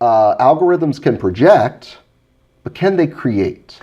algorithms can project, but can they create?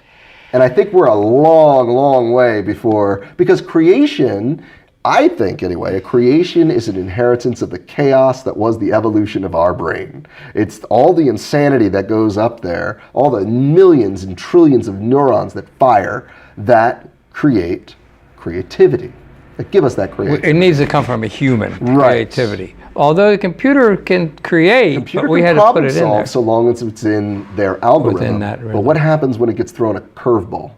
And I think we're a long, long way before, because creation, I think anyway, a creation is an inheritance of the chaos that was the evolution of our brain. It's all the insanity that goes up there, all the millions and trillions of neurons that fire, that create creativity, that give us that creativity. It needs to come from a human, creativity. Although the computer can create, but we had to put it in there. So long as it's in their algorithm. Within that rhythm. But what happens when it gets thrown a curveball,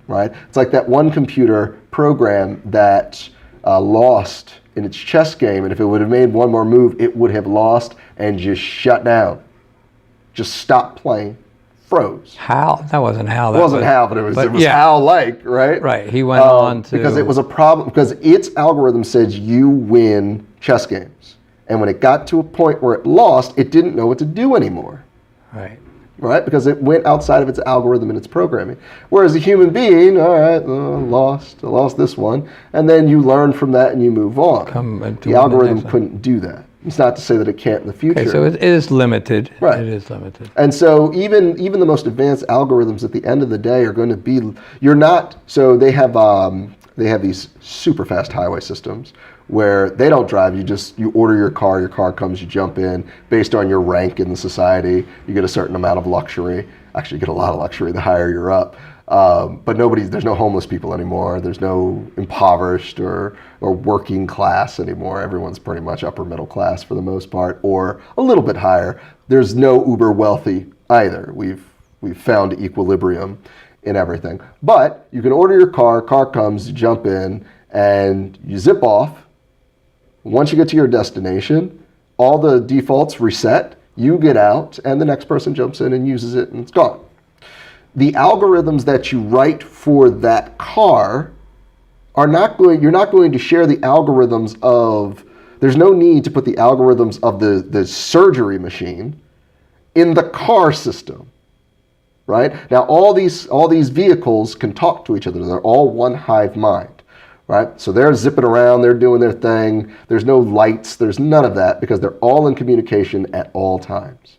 right? It's like that one computer program that lost in its chess game, and if it would have made one more move, it would have lost and just shut down. Just stopped playing, froze. Hal? That wasn't Hal. It wasn't Hal, but it was Hal-like, right? Right, he went on to... Because it was a problem, because its algorithm says you win chess games. And when it got to a point where it lost, it didn't know what to do anymore. Right. Right? Because it went outside of its algorithm and its programming. Whereas a human being, all right, I lost this one. And then you learn from that and you move on. The algorithm couldn't do that. It's not to say that it can't in the future. Okay, so it is limited. Right. It is limited. And so even the most advanced algorithms at the end of the day are going to be, so they have these super fast highway systems where they don't drive, you order your car comes, you jump in, based on your rank in the society, you get a certain amount of luxury. Actually, you get a lot of luxury the higher you're up. But there's no homeless people anymore, there's no impoverished or working class anymore. Everyone's pretty much upper middle class for the most part, or a little bit higher. There's no uber wealthy either. We've found equilibrium in everything. But you can order your car comes, you jump in, and you zip off. Once you get to your destination, all the defaults reset, you get out, and the next person jumps in and uses it, and it's gone. The algorithms that you write for that car you're not going to share the algorithms of, there's no need to put the algorithms of the surgery machine in the car system, right? Now all these vehicles can talk to each other. They're all one hive mind. Right? So they're zipping around, they're doing their thing. There's no lights, there's none of that, because they're all in communication at all times.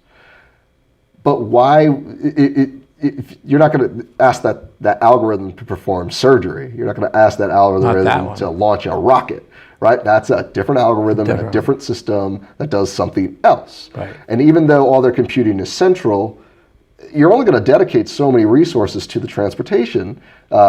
But why, you're not going to ask that algorithm to perform surgery. You're not going to ask that algorithm to launch a rocket, right? That's a different algorithm and a different system that does something else. Right. And even though all their computing is central, you're only going to dedicate so many resources to the transportation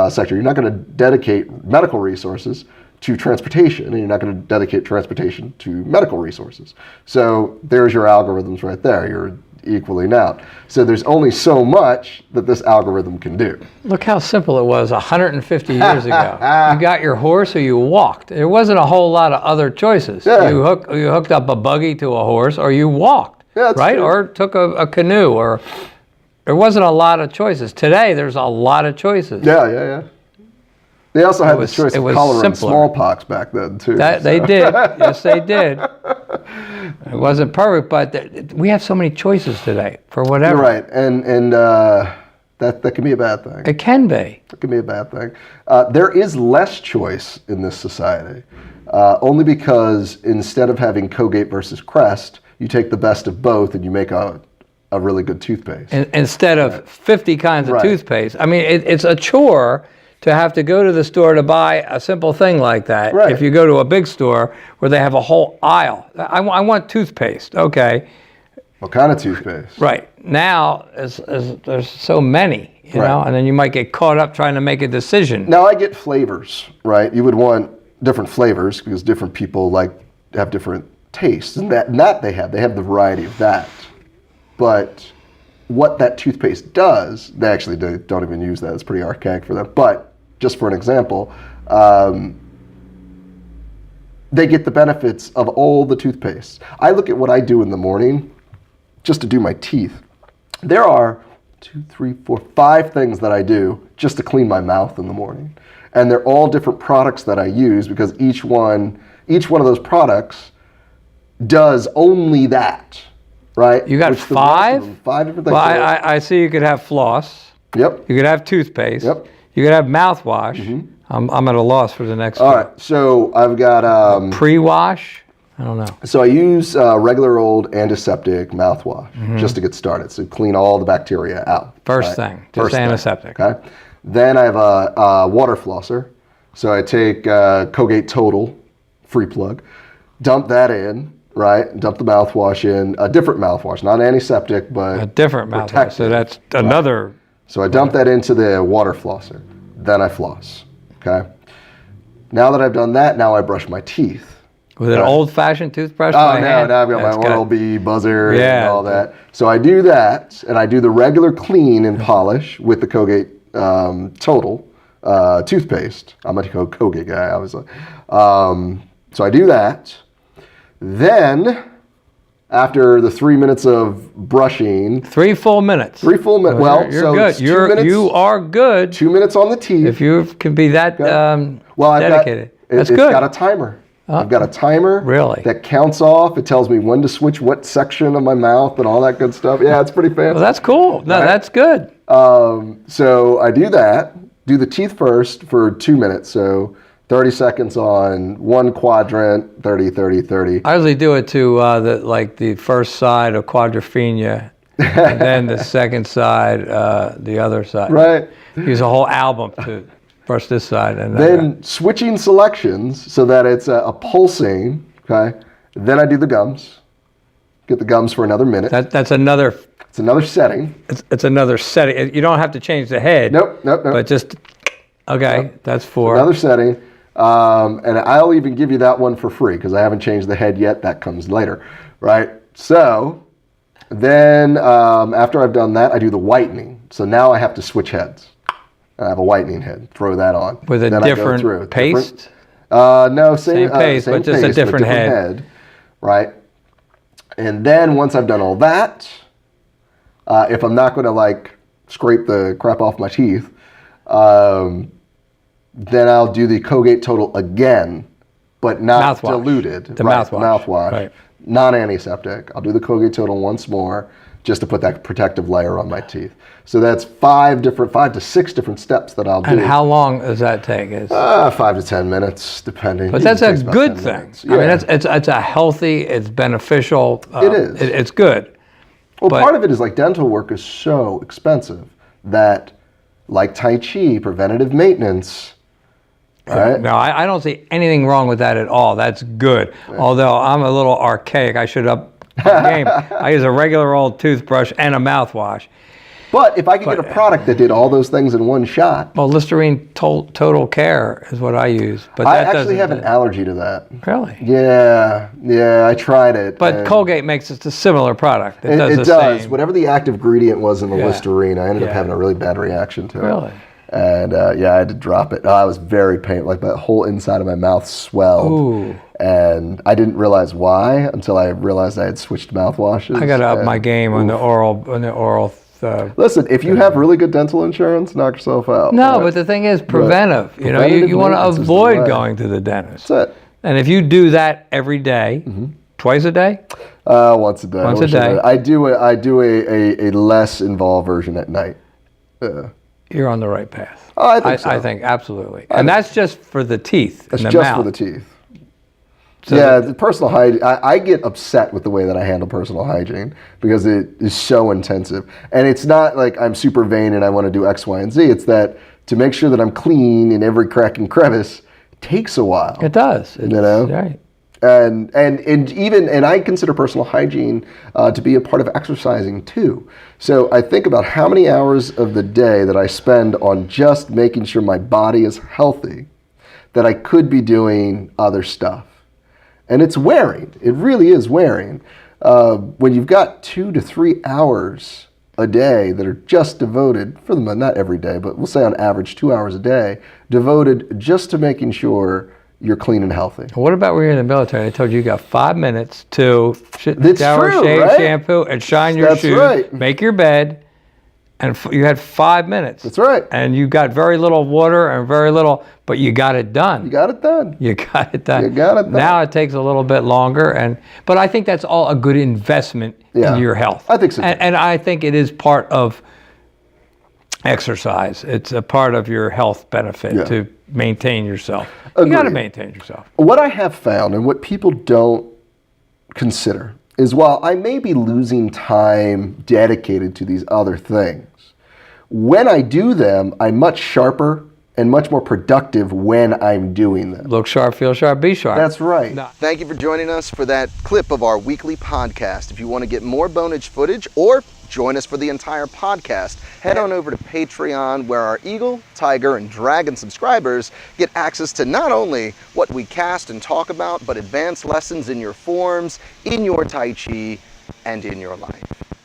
sector. You're not going to dedicate medical resources to transportation, and you're not going to dedicate transportation to medical resources. So there's your algorithms right there. You're equaling out. So there's only so much that this algorithm can do. Look how simple it was 150 years ago. You got your horse or you walked. There wasn't a whole lot of other choices. Yeah. You hooked up a buggy to a horse, or you walked, right? True. Or took a canoe, or there wasn't a lot of choices. Today, there's a lot of choices. Yeah. They also had the choice of cholera and smallpox back then, too. They did. Yes, they did. It wasn't perfect, but we have so many choices today for whatever. You're right, and that can be a bad thing. It can be. It can be a bad thing. There is less choice in this society, only because instead of having Colgate versus Crest, you take the best of both and you make a really good toothpaste. Instead of 50 kinds of toothpaste. I mean, it's a chore to have to go to the store to buy a simple thing like that. Right. If you go to a big store where they have a whole aisle. I want toothpaste. Okay. What kind of toothpaste? Right. Now, there's so many, you know, and then you might get caught up trying to make a decision. Now, I get flavors, right? You would want different flavors because different people have different tastes. And that they have the variety of that. But what that toothpaste does, they actually don't even use that. It's pretty archaic for them. But just for an example, they get the benefits of all the toothpaste. I look at what I do in the morning just to do my teeth. There are 2, 3, 4, 5 things that I do just to clean my mouth in the morning. And they're all different products that I use because each one of those products does only that. Right? You got 5? 5 different things. Well, I see you could have floss. Yep. You could have toothpaste. Yep. You could have mouthwash. I'm at a loss for the next one. All right. So I've got pre-wash. I don't know. So I use regular old antiseptic mouthwash just to get started. So clean all the bacteria out. First thing, just antiseptic. Okay. Then I have a water flosser. So I take Colgate Total free plug, dump that in, right? Dump the mouthwash in, a different mouthwash, not antiseptic, but A different mouthwash. protective. So that's another. So I dump that into the water flosser. Then I floss. Okay. Now that I've done that, now I brush my teeth. With an old-fashioned toothbrush Oh, by no, hand? now I've got That's my good. Oral-B buzzer and Yeah. all that. So I do that, and I do the regular clean and polish with the Colgate Total toothpaste. I'm a Colgate guy, obviously. So I do that. Then, after the 3 minutes of brushing, 3 full minutes. 3 full minutes. Well, you're so good. it's 2 minutes. You are good 2 minutes on the teeth. if you can be that Well, I've dedicated. That's it's good. got a timer. I've got a timer Really? that counts off. It tells me when to switch what section of my mouth and all that good stuff. Yeah, it's pretty fancy. Well, that's cool. No, Right? that's good. So I do that. Do the teeth first for 2 minutes. So 30 seconds on one quadrant, 30, 30, 30. I usually do it to the first side of quadrophenia, and then the second side, the other side. Right. Use a whole album to brush this side and Then switching selections so that it's a pulsing. Okay. Then I do the gums. Get the gums for another minute. that's another. It's another setting. It's another setting. You don't have to change the head. Nope. But just okay. That's 4. Another setting. And I'll even give you that one for free because I haven't changed the head yet. That comes later, right? So then after I've done that, I do the whitening. So now I have to switch heads. I have a whitening head. Throw that on. With a Then I go different through. paste? No, same paste, but just a paste, different head. right? And then once I've done all that, if I'm not going to like scrape the crap off my teeth, then I'll do the Colgate Total again, but not Mouthwash. diluted. The right, mouthwash. Right. Non-antiseptic. I'll do the Colgate Total once more just to put that protective layer on my teeth. So that's 5 to 6 different steps that I'll do. And how long does that take? 5 to 10 minutes, depending. But Usually that's a takes about good 10 thing. minutes. I mean, Yeah. it's a healthy, it's beneficial. It is. It's good. Well, but- part of it is like dental work is so expensive that, like Tai Chi, preventative maintenance, right? No, I don't see anything wrong with that at all. That's good. Although I'm a little archaic. I should up my game. I use a regular old toothbrush and a mouthwash. But if I could get a product that did all those things in one shot, Well, Listerine Total Care is what I use. But I that actually have an doesn't- allergy to that. Really? Yeah, I tried it. But and Colgate makes it a similar product. It does it the does. same. Whatever the active ingredient was in the Yeah. Listerine, I ended up Yeah. having a really bad reaction to it. Really? And yeah, I had to drop it. I was very painful. Like the whole inside of my mouth swelled. Ooh. And I didn't realize why until I realized I had switched mouthwashes. I got to up and- my game on the oral. Listen, if you have really good dental insurance, knock yourself out. No, right? but the thing is preventive. You know, Preventative you want to maintenance is the avoid way. going to the dentist. That's it. And if you do that every day, twice a day, Once a day. Once a Wish I day. did. I do a less involved version at night. you're on the right path. Oh, I think so. I think absolutely. And that's just for the teeth It's and the just mouth. for the teeth. So yeah, the personal hygiene. I get upset with the way that I handle personal hygiene because it is so intensive. And it's not like I'm super vain and I want to do X, Y, and Z. It's that to make sure that I'm clean in every crack and crevice takes a while. It does. It's, know? Right. And I consider personal hygiene to be a part of exercising too. So I think about how many hours of the day that I spend on just making sure my body is healthy, that I could be doing other stuff. And it's wearing. It really is wearing. When you've got 2 to 3 hours a day that are just devoted, for the most, not every day, but we'll say on average 2 hours a day, devoted just to making sure you're clean and healthy. What about when you're in the military? I told you got 5 minutes to That's shower, true, shave, right? shampoo, and shine your That's shoes, right. make your bed, and you had 5 minutes. That's right. And you got very little water and very little, but you got it done. You got it done. You got it done. You got it done. Now it takes a little bit longer, but I think that's all a good investment Yeah. in your health. I think so, too. And I think it is part of exercise. It's a part of your health benefit Yeah. to maintain yourself. You got to Agreed. maintain yourself. What I have found and what people don't consider is while I may be losing time dedicated to these other things, when I do them, I'm much sharper and much more productive when I'm doing them. Look sharp, feel sharp, be sharp. That's right. No. Thank you for joining us for that clip of our weekly podcast. If you want to get more Bonage footage or join us for the entire podcast, head on over to Patreon, where our Eagle, Tiger, and Dragon subscribers get access to not only what we cast and talk about, but advanced lessons in your forms, in your Tai Chi, and in your life.